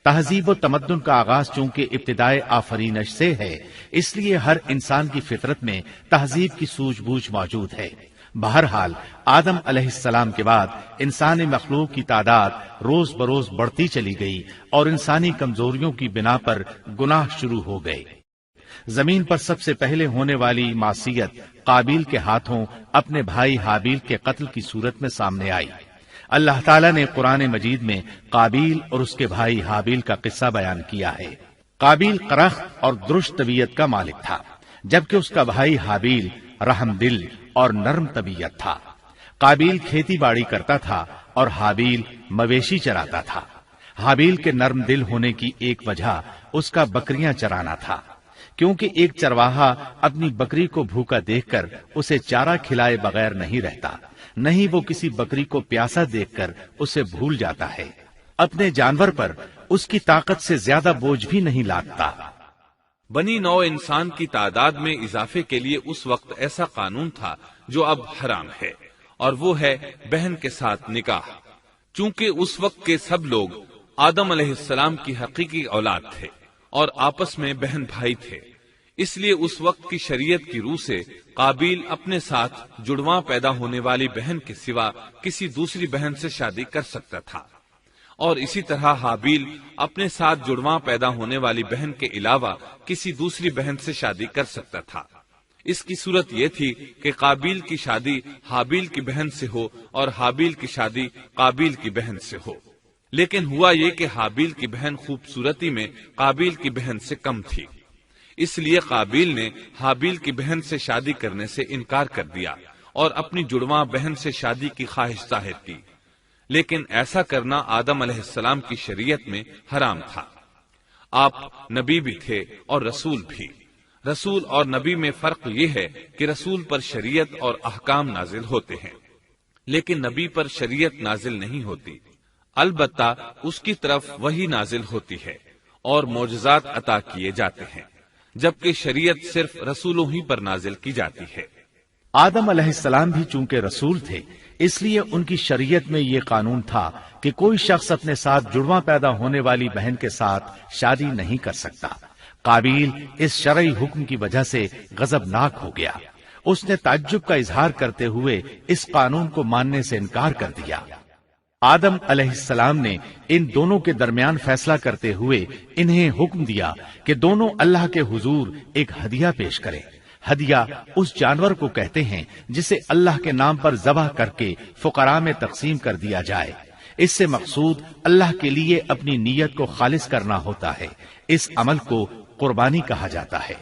تہذیب و تمدن کا آغاز چونکہ ابتدائے آفرینش سے ہے، اس لیے ہر انسان کی فطرت میں تہذیب کی سوجھ بوجھ موجود ہے۔ بہرحال آدم علیہ السلام کے بعد انسانی مخلوق کی تعداد روز بروز بڑھتی چلی گئی اور انسانی کمزوریوں کی بنا پر گناہ شروع ہو گئے۔ زمین پر سب سے پہلے ہونے والی معصیت قابیل کے ہاتھوں اپنے بھائی حابیل کے قتل کی صورت میں سامنے آئی۔ اللہ تعالیٰ نے قرآن مجید میں قابیل اور اس کے بھائی حابیل کا قصہ بیان کیا ہے۔ قابیل قرخت اور درشت طبیعت کا مالک تھا، جبکہ اس کا بھائی حابیل رحم دل اور نرم طبیعت تھا۔ قابیل کھیتی باڑی کرتا تھا اور حابیل مویشی چراتا تھا۔ حابیل کے نرم دل ہونے کی ایک وجہ اس کا بکریاں چرانا تھا، کیونکہ ایک چرواہا اپنی بکری کو بھوکا دیکھ کر اسے چارہ کھلائے بغیر نہیں رہتا، نہیں وہ کسی بکری کو پیاسا دیکھ کر اسے بھول جاتا ہے۔ اپنے جانور پر اس کی طاقت سے زیادہ بوجھ بھی نہیں لادتا۔ بنی نوع انسان کی تعداد میں اضافے کے لیے اس وقت ایسا قانون تھا جو اب حرام ہے، اور وہ ہے بہن کے ساتھ نکاح۔ چونکہ اس وقت کے سب لوگ آدم علیہ السلام کی حقیقی اولاد تھے اور آپس میں بہن بھائی تھے، اس لیے اس وقت کی شریعت کی روح سے قابیل اپنے ساتھ جڑواں پیدا ہونے والی بہن کے سوا کسی دوسری بہن سے شادی کر سکتا تھا، اور اسی طرح حابیل اپنے ساتھ جڑواں پیدا ہونے والی بہن کے علاوہ کسی دوسری بہن سے شادی کر سکتا تھا۔ اس کی صورت یہ تھی کہ قابیل کی شادی حابیل کی بہن سے ہو اور حابیل کی شادی قابیل کی بہن سے ہو، لیکن ہوا یہ کہ حابیل کی بہن خوبصورتی میں قابیل کی بہن سے کم تھی، اس لیے قابیل نے حابیل کی بہن سے شادی کرنے سے انکار کر دیا اور اپنی جڑواں بہن سے شادی کی خواہش ظاہر کی، لیکن ایسا کرنا آدم علیہ السلام کی شریعت میں حرام تھا۔ آپ نبی بھی تھے اور رسول بھی۔ رسول اور نبی میں فرق یہ ہے کہ رسول پر شریعت اور احکام نازل ہوتے ہیں، لیکن نبی پر شریعت نازل نہیں ہوتی، البتہ اس کی طرف وحی نازل ہوتی ہے اور معجزات عطا کیے جاتے ہیں، جبکہ شریعت صرف رسولوں ہی پر نازل کی جاتی ہے۔ آدم علیہ السلام بھی چونکہ رسول تھے، اس لیے ان کی شریعت میں یہ قانون تھا کہ کوئی شخص اپنے ساتھ جڑواں پیدا ہونے والی بہن کے ساتھ شادی نہیں کر سکتا۔ قابیل اس شرعی حکم کی وجہ سے غضبناک ہو گیا۔ اس نے تعجب کا اظہار کرتے ہوئے اس قانون کو ماننے سے انکار کر دیا۔ آدم علیہ السلام نے ان دونوں کے درمیان فیصلہ کرتے ہوئے انہیں حکم دیا کہ دونوں اللہ کے حضور ایک ہدیہ پیش کریں۔ ہدیہ اس جانور کو کہتے ہیں جسے اللہ کے نام پر ذبح کر کے فقراء میں تقسیم کر دیا جائے۔ اس سے مقصود اللہ کے لیے اپنی نیت کو خالص کرنا ہوتا ہے۔ اس عمل کو قربانی کہا جاتا ہے۔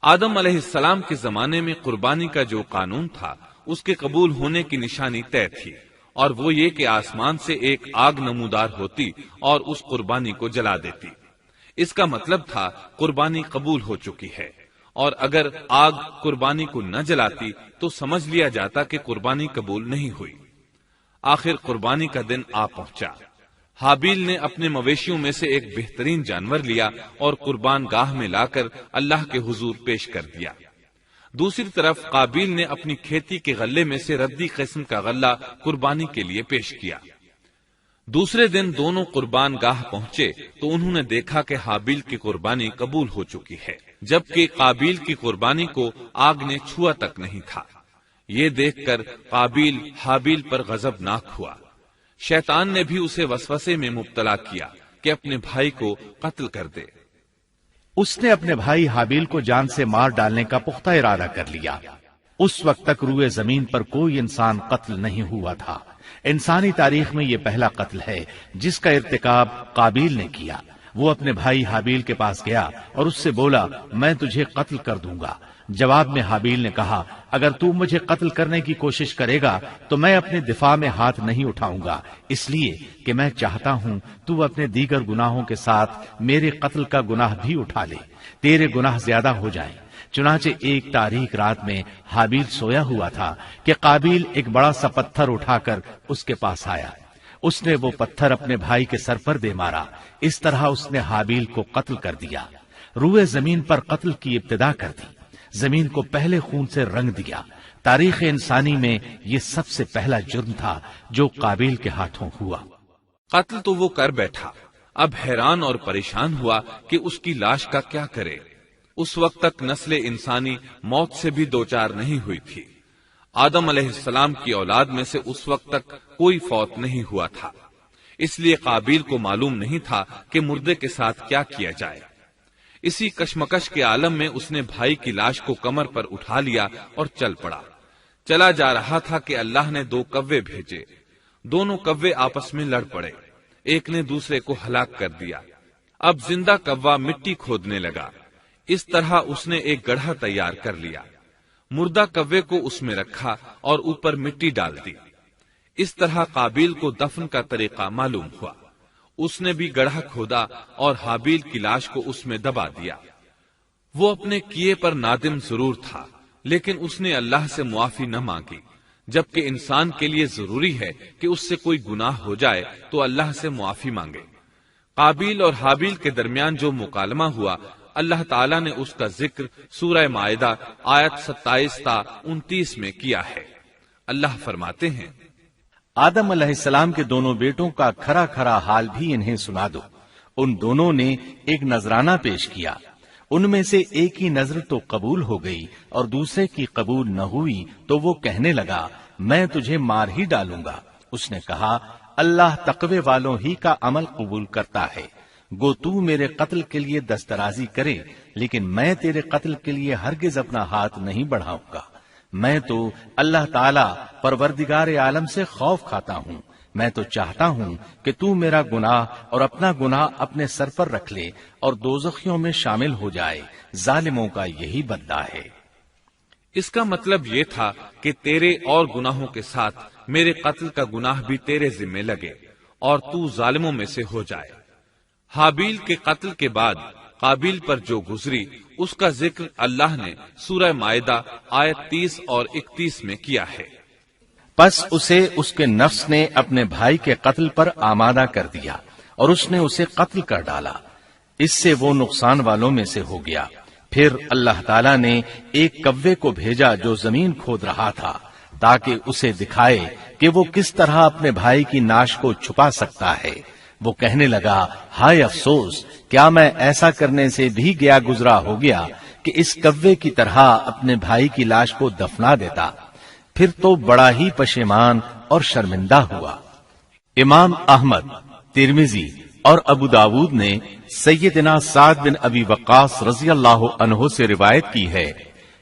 آدم علیہ السلام کے زمانے میں قربانی کا جو قانون تھا اس کے قبول ہونے کی نشانی طے تھی، اور وہ یہ کہ آسمان سے ایک آگ نمودار ہوتی اور اس قربانی کو جلا دیتی۔ اس کا مطلب تھا قربانی قبول ہو چکی ہے، اور اگر آگ قربانی کو نہ جلاتی تو سمجھ لیا جاتا کہ قربانی قبول نہیں ہوئی۔ آخر قربانی کا دن آ پہنچا۔ حابیل نے اپنے مویشیوں میں سے ایک بہترین جانور لیا اور قربان گاہ میں لا کر اللہ کے حضور پیش کر دیا۔ دوسری طرف قابیل نے اپنی کھیتی کے غلے میں سے ردی قسم کا غلہ قربانی کے لیے پیش کیا۔ دوسرے دن دونوں قربان گاہ پہنچے تو انہوں نے دیکھا کہ حابیل کی قربانی قبول ہو چکی ہے، جبکہ قابیل کی قربانی کو آگ نے چھوا تک نہیں تھا۔ یہ دیکھ کر قابیل حابیل پر غضبناک ہوا۔ شیطان نے بھی اسے وسوسے میں مبتلا کیا کہ اپنے بھائی کو قتل کر دے۔ اس نے اپنے بھائی حابیل کو جان سے مار ڈالنے کا پختہ ارادہ کر لیا۔ اس وقت تک روئے زمین پر کوئی انسان قتل نہیں ہوا تھا۔ انسانی تاریخ میں یہ پہلا قتل ہے جس کا ارتکاب قابیل نے کیا۔ وہ اپنے بھائی حابیل کے پاس گیا اور اس سے بولا، میں تجھے قتل کر دوں گا۔ جواب میں حابیل نے کہا، اگر تو مجھے قتل کرنے کی کوشش کرے گا تو میں اپنے دفاع میں ہاتھ نہیں اٹھاؤں گا، اس لیے کہ میں چاہتا ہوں تو اپنے دیگر گناہوں کے ساتھ میرے قتل کا گناہ بھی اٹھا لے، تیرے گناہ زیادہ ہو جائیں۔ چنانچہ ایک تاریک رات میں حابیل سویا ہوا تھا کہ قابیل ایک بڑا سا پتھر اٹھا کر اس کے پاس آیا۔ اس نے وہ پتھر اپنے بھائی کے سر پر دے مارا۔ اس طرح اس نے حابیل کو قتل کر دیا۔ روئے زمین پر قتل کی ابتدا کر دی، زمین کو پہلے خون سے رنگ دیا۔ تاریخ انسانی میں یہ سب سے پہلا جرم تھا جو قابیل کے ہاتھوں ہوا۔ قتل تو وہ کر بیٹھا، اب حیران اور پریشان ہوا کہ اس کی لاش کا کیا کرے۔ اس وقت تک نسل انسانی موت سے بھی دوچار نہیں ہوئی تھی۔ آدم علیہ السلام کی اولاد میں سے اس وقت تک کوئی فوت نہیں ہوا تھا، اس لیے قابیل کو معلوم نہیں تھا کہ مردے کے ساتھ کیا کیا جائے۔ اسی کشمکش کے عالم میں اس نے بھائی کی لاش کو کمر پر اٹھا لیا اور چل پڑا۔ چلا جا رہا تھا کہ اللہ نے 2 کوے بھیجے۔ دونوں کوے آپس میں لڑ پڑے، ایک نے دوسرے کو ہلاک کر دیا۔ اب زندہ کوا مٹی کھودنے لگا۔ اس طرح اس نے ایک گڑھا تیار کر لیا، مردہ کوے کو اس میں رکھا اور اوپر مٹی ڈال دی۔ اس طرح قابیل کو دفن کا طریقہ معلوم ہوا۔ اس نے بھی گڑھا کھودا اور حابیل کی لاش کو اس میں دبا دیا۔ وہ اپنے کیے پر نادم ضرور تھا، لیکن اس نے اللہ سے معافی نہ مانگی، جبکہ انسان کے لیے ضروری ہے کہ اس سے کوئی گناہ ہو جائے تو اللہ سے معافی مانگے۔ قابیل اور حابیل کے درمیان جو مکالمہ ہوا، اللہ تعالیٰ نے اس کا ذکر سورہ مائدہ آیت 27 تا 29 میں کیا ہے۔ اللہ فرماتے ہیں، آدم علیہ السلام کے دونوں بیٹوں کا کھرا کھرا حال بھی انہیں سنا دو۔ ان دونوں نے ایک نذرانہ پیش کیا، ان میں سے ایک کی نذر تو قبول ہو گئی اور دوسرے کی قبول نہ ہوئی، تو وہ کہنے لگا میں تجھے مار ہی ڈالوں گا۔ اس نے کہا اللہ تقوی والوں ہی کا عمل قبول کرتا ہے، گو تو میرے قتل کے لیے دسترازی کرے، لیکن میں تیرے قتل کے لیے ہرگز اپنا ہاتھ نہیں بڑھاؤں گا۔ میں تو اللہ تعالی پروردگار عالم سے خوف کھاتا ہوں۔ میں تو چاہتا ہوں کہ تو میرا گناہ اور اپنا گناہ اپنے سر پر رکھ لے اور دوزخیوں میں شامل ہو جائے۔ ظالموں کا یہی بدلہ ہے۔ اس کا مطلب یہ تھا کہ تیرے اور گناہوں کے ساتھ میرے قتل کا گناہ بھی تیرے ذمہ لگے اور تو ظالموں میں سے ہو جائے۔ حابیل کے قتل کے بعد قابیل پر جو گزری، اس کا ذکر اللہ نے سورہ مائدہ آیت 30 اور 31 میں کیا ہے۔ پس اسے اس کے نفس نے اپنے بھائی کے قتل پر آمادہ کر دیا اور اس نے اسے قتل کر ڈالا، اس سے وہ نقصان والوں میں سے ہو گیا۔ پھر اللہ تعالیٰ نے ایک کوے کو بھیجا جو زمین کھود رہا تھا، تاکہ اسے دکھائے کہ وہ کس طرح اپنے بھائی کی ناش کو چھپا سکتا ہے۔ وہ کہنے لگا ہائے افسوس، کیا میں ایسا کرنے سے بھی گیا گزرا ہو گیا کہ اس کوے کی طرح اپنے بھائی کی لاش کو دفنا دیتا۔ پھر تو بڑا ہی پشیمان اور شرمندہ ہوا۔ امام احمد، ترمذی اور ابو داود نے سیدنا سعد بن ابی وقاص رضی اللہ عنہ سے روایت کی ہے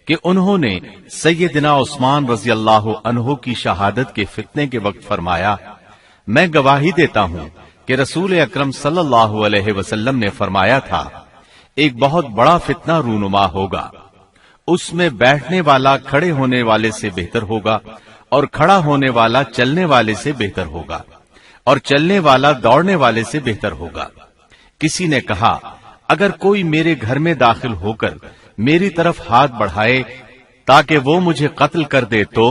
کہ انہوں نے سیدنا عثمان رضی اللہ عنہ کی شہادت کے فتنے کے وقت فرمایا، میں گواہی دیتا ہوں کہ رسول اکرم صلی اللہ علیہ وسلم نے فرمایا تھا، ایک بہت بڑا فتنہ رونما ہوگا، اس میں بیٹھنے والا کھڑے ہونے والے سے بہتر ہوگا اور کھڑا ہونے والا چلنے والے سے بہتر ہوگا اور چلنے والا دوڑنے والے سے بہتر ہوگا۔ کسی نے کہا اگر کوئی میرے گھر میں داخل ہو کر میری طرف ہاتھ بڑھائے تاکہ وہ مجھے قتل کر دے تو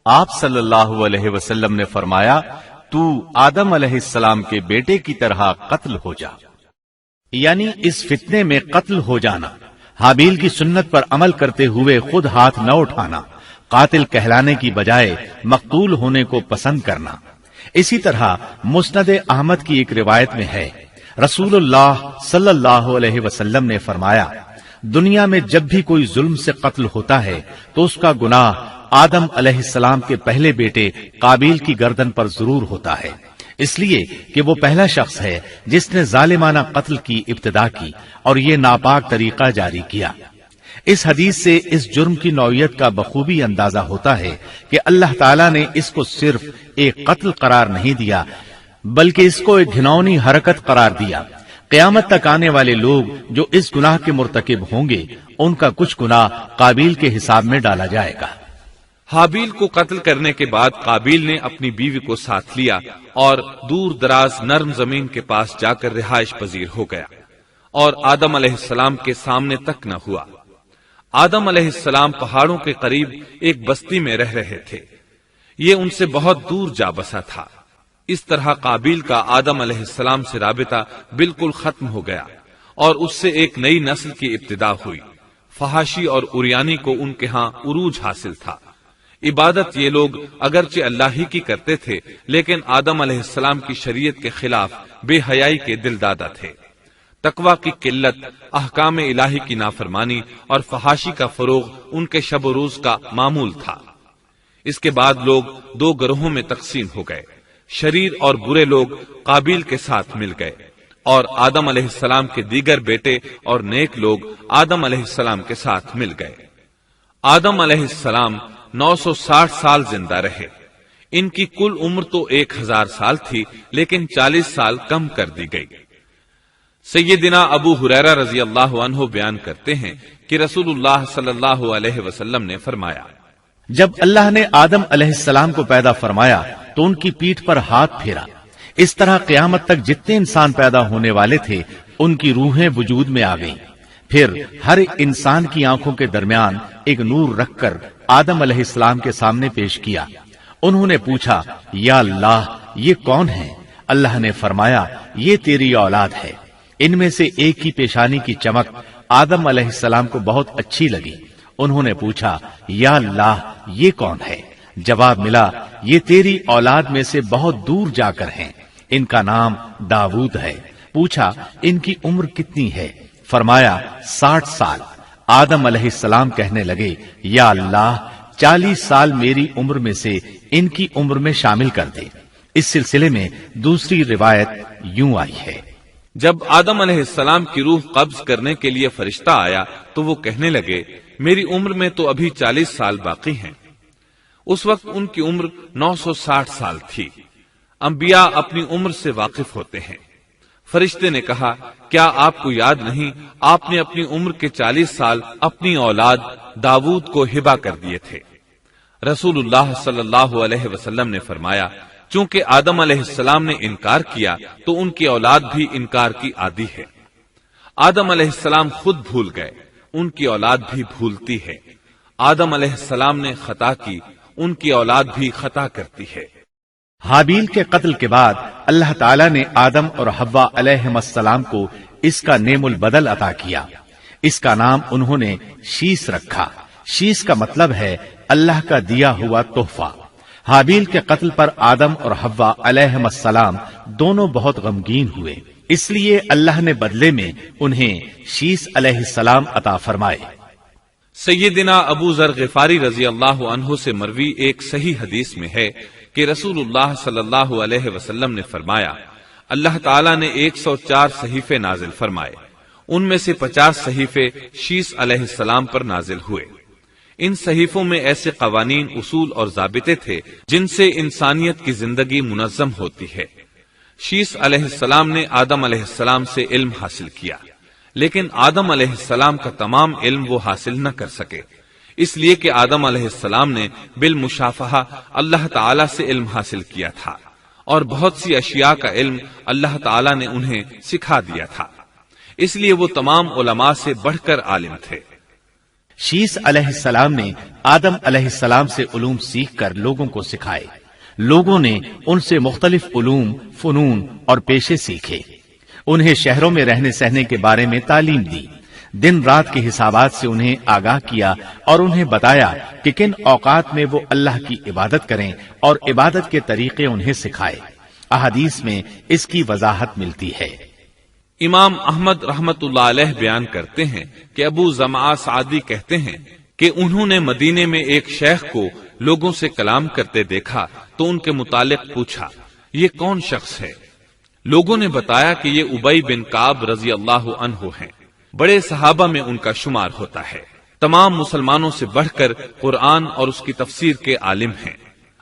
آپ صلی اللہ علیہ وسلم نے فرمایا تو آدم علیہ السلام کے بیٹے کی طرح قتل ہو جا، یعنی اس فتنے میں قتل ہو جانا، حابیل کی سنت پر عمل کرتے ہوئے خود ہاتھ نہ اٹھانا، قاتل کہلانے کی بجائے مقتول ہونے کو پسند کرنا۔ اسی طرح مسند احمد کی ایک روایت میں ہے، رسول اللہ صلی اللہ علیہ وسلم نے فرمایا، دنیا میں جب بھی کوئی ظلم سے قتل ہوتا ہے تو اس کا گناہ آدم علیہ السلام کے پہلے بیٹے قابیل کی گردن پر ضرور ہوتا ہے، اس لیے کہ وہ پہلا شخص ہے جس نے ظالمانہ قتل کی ابتدا کی اور یہ ناپاک طریقہ جاری کیا۔ اس حدیث سے اس جرم کی نوعیت کا بخوبی اندازہ ہوتا ہے کہ اللہ تعالیٰ نے اس کو صرف ایک قتل قرار نہیں دیا بلکہ اس کو ایک گھناؤنی حرکت قرار دیا۔ قیامت تک آنے والے لوگ جو اس گناہ کے مرتکب ہوں گے ان کا کچھ گناہ قابیل کے حساب میں ڈالا جائے گا۔ حابیل کو قتل کرنے کے بعد قابیل نے اپنی بیوی کو ساتھ لیا اور دور دراز نرم زمین کے پاس جا کر رہائش پذیر ہو گیا اور آدم علیہ السلام کے سامنے تک نہ ہوا۔ آدم علیہ السلام پہاڑوں کے قریب ایک بستی میں رہ رہے تھے، یہ ان سے بہت دور جا بسا تھا۔ اس طرح قابیل کا آدم علیہ السلام سے رابطہ بالکل ختم ہو گیا اور اس سے ایک نئی نسل کی ابتدا ہوئی۔ فحاشی اور اریانی کو ان کے ہاں عروج حاصل تھا۔ عبادت یہ لوگ اگرچہ اللہ ہی کی کرتے تھے، لیکن آدم علیہ السلام کی شریعت کے خلاف بے حیائی کے دل دادا تھے۔ تقوی کی قلت، احکام الہی کی نافرمانی اور فحاشی کا فروغ ان کے شب و روز کا معمول تھا۔ اس کے بعد لوگ دو گروہوں میں تقسیم ہو گئے۔ شریر اور برے لوگ قابیل کے ساتھ مل گئے، اور آدم علیہ السلام کے دیگر بیٹے اور نیک لوگ آدم علیہ السلام کے ساتھ مل گئے۔ آدم علیہ السلام 960 سال زندہ رہے۔ ان کی کل عمر تو 1000 سال تھی، لیکن 40 سال کم کر دی گئی۔ سیدنا ابو ہریرہ رضی اللہ عنہ بیان کرتے ہیں کہ رسول اللہ صلی اللہ علیہ وسلم نے فرمایا، جب اللہ نے آدم علیہ السلام کو پیدا فرمایا تو ان کی پیٹھ پر ہاتھ پھیرا۔ اس طرح قیامت تک جتنے انسان پیدا ہونے والے تھے ان کی روحیں وجود میں آ گئیں۔ پھر ہر انسان کی آنکھوں کے درمیان ایک نور رکھ کر آدم علیہ السلام کے سامنے پیش کیا۔ انہوں نے پوچھا، یا اللہ یہ کون ہے؟ اللہ نے فرمایا، یہ تیری اولاد ہے۔ ان میں سے ایک کی پیشانی کی چمک آدم علیہ السلام کو بہت اچھی لگی۔ انہوں نے پوچھا، یا اللہ یہ کون ہے؟ جواب ملا، یہ تیری اولاد میں سے بہت دور جا کر ہیں، ان کا نام داؤد ہے۔ پوچھا، ان کی عمر کتنی ہے؟ فرمایا 60 سال۔ آدم علیہ السلام کہنے لگے، یا اللہ 40 سال میری عمر میں سے ان کی عمر میں شامل کر دے۔ اس سلسلے میں دوسری روایت یوں آئی ہے، جب آدم علیہ السلام کی روح قبض کرنے کے لیے فرشتہ آیا تو وہ کہنے لگے، میری عمر میں تو ابھی 40 سال باقی ہیں۔ اس وقت ان کی عمر 960 سال تھی۔ انبیاء اپنی عمر سے واقف ہوتے ہیں۔ فرشتے نے کہا، کیا آپ کو یاد نہیں آپ نے اپنی عمر کے 40 سال اپنی اولاد داؤد کو ہبہ کر دیے تھے؟ رسول اللہ صلی اللہ علیہ وسلم نے فرمایا، چونکہ آدم علیہ السلام نے انکار کیا تو ان کی اولاد بھی انکار کی عادی ہے۔ آدم علیہ السلام خود بھول گئے، ان کی اولاد بھی بھولتی ہے۔ آدم علیہ السلام نے خطا کی، ان کی اولاد بھی خطا کرتی ہے۔ حابیل کے قتل کے بعد اللہ تعالیٰ نے آدم اور حوا علیہم السلام کو اس کا نعم البدل عطا کیا۔ اس کا نام انہوں نے شیس رکھا۔ شیس کا مطلب ہے اللہ کا دیا ہوا تحفہ۔ حابیل کے قتل پر آدم اور حوا علیہم السلام دونوں بہت غمگین ہوئے، اس لیے اللہ نے بدلے میں انہیں شیس علیہ السلام عطا فرمائے۔ سیدنا ابو ذر غفاری رضی اللہ عنہ سے مروی ایک صحیح حدیث میں ہے کہ رسول اللہ صلی اللہ علیہ وسلم نے فرمایا، اللہ تعالیٰ نے 104 صحیفے نازل فرمائے، ان میں سے 50 صحیفے شیس علیہ السلام پر نازل ہوئے۔ ان صحیفوں میں ایسے قوانین، اصول اور ضابطے تھے جن سے انسانیت کی زندگی منظم ہوتی ہے۔ شیس علیہ السلام نے آدم علیہ السلام سے علم حاصل کیا، لیکن آدم علیہ السلام کا تمام علم وہ حاصل نہ کر سکے، اس لیے کہ آدم علیہ السلام نے بالمشافہہ اللہ تعالی سے علم حاصل کیا تھا، اور بہت سی اشیاء کا علم اللہ تعالی نے انہیں سکھا دیا تھا، اس لیے وہ تمام علماء سے بڑھ کر عالم تھے۔ شیس علیہ السلام نے آدم علیہ السلام سے علوم سیکھ کر لوگوں کو سکھائے۔ لوگوں نے ان سے مختلف علوم، فنون اور پیشے سیکھے۔ انہیں شہروں میں رہنے سہنے کے بارے میں تعلیم دی، دن رات کے حسابات سے انہیں آگاہ کیا اور انہیں بتایا کہ کن اوقات میں وہ اللہ کی عبادت کریں اور عبادت کے طریقے انہیں سکھائے۔ احادیث میں اس کی وضاحت ملتی ہے۔ امام احمد رحمت اللہ علیہ بیان کرتے ہیں کہ ابو زمعہ سعدی کہتے ہیں کہ انہوں نے مدینے میں ایک شیخ کو لوگوں سے کلام کرتے دیکھا تو ان کے متعلق پوچھا، یہ کون شخص ہے؟ لوگوں نے بتایا کہ یہ ابی بن کعب رضی اللہ عنہ ہیں، بڑے صحابہ میں ان کا شمار ہوتا ہے، تمام مسلمانوں سے بڑھ کر قرآن اور اس کی تفسیر کے عالم ہیں۔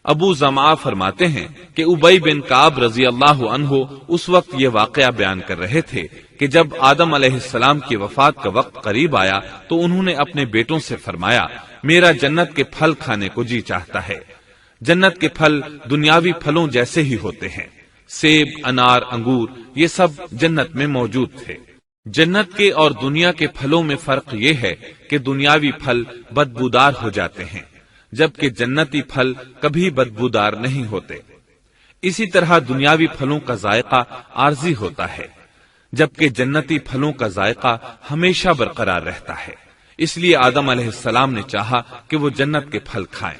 ابو زمعہ فرماتے ہیں کہ ابی بن کعب رضی اللہ عنہ اس وقت یہ واقعہ بیان کر رہے تھے کہ جب آدم علیہ السلام کی وفات کا وقت قریب آیا تو انہوں نے اپنے بیٹوں سے فرمایا، میرا جنت کے پھل کھانے کو جی چاہتا ہے۔ جنت کے پھل دنیاوی پھلوں جیسے ہی ہوتے ہیں، سیب، انار، انگور، یہ سب جنت میں موجود تھے۔ جنت کے اور دنیا کے پھلوں میں فرق یہ ہے کہ دنیاوی پھل بدبودار ہو جاتے ہیں، جبکہ جنتی پھل کبھی بدبودار نہیں ہوتے۔ اسی طرح دنیاوی پھلوں کا ذائقہ عارضی ہوتا ہے، جبکہ جنتی پھلوں کا ذائقہ ہمیشہ برقرار رہتا ہے۔ اس لیے آدم علیہ السلام نے چاہا کہ وہ جنت کے پھل کھائیں۔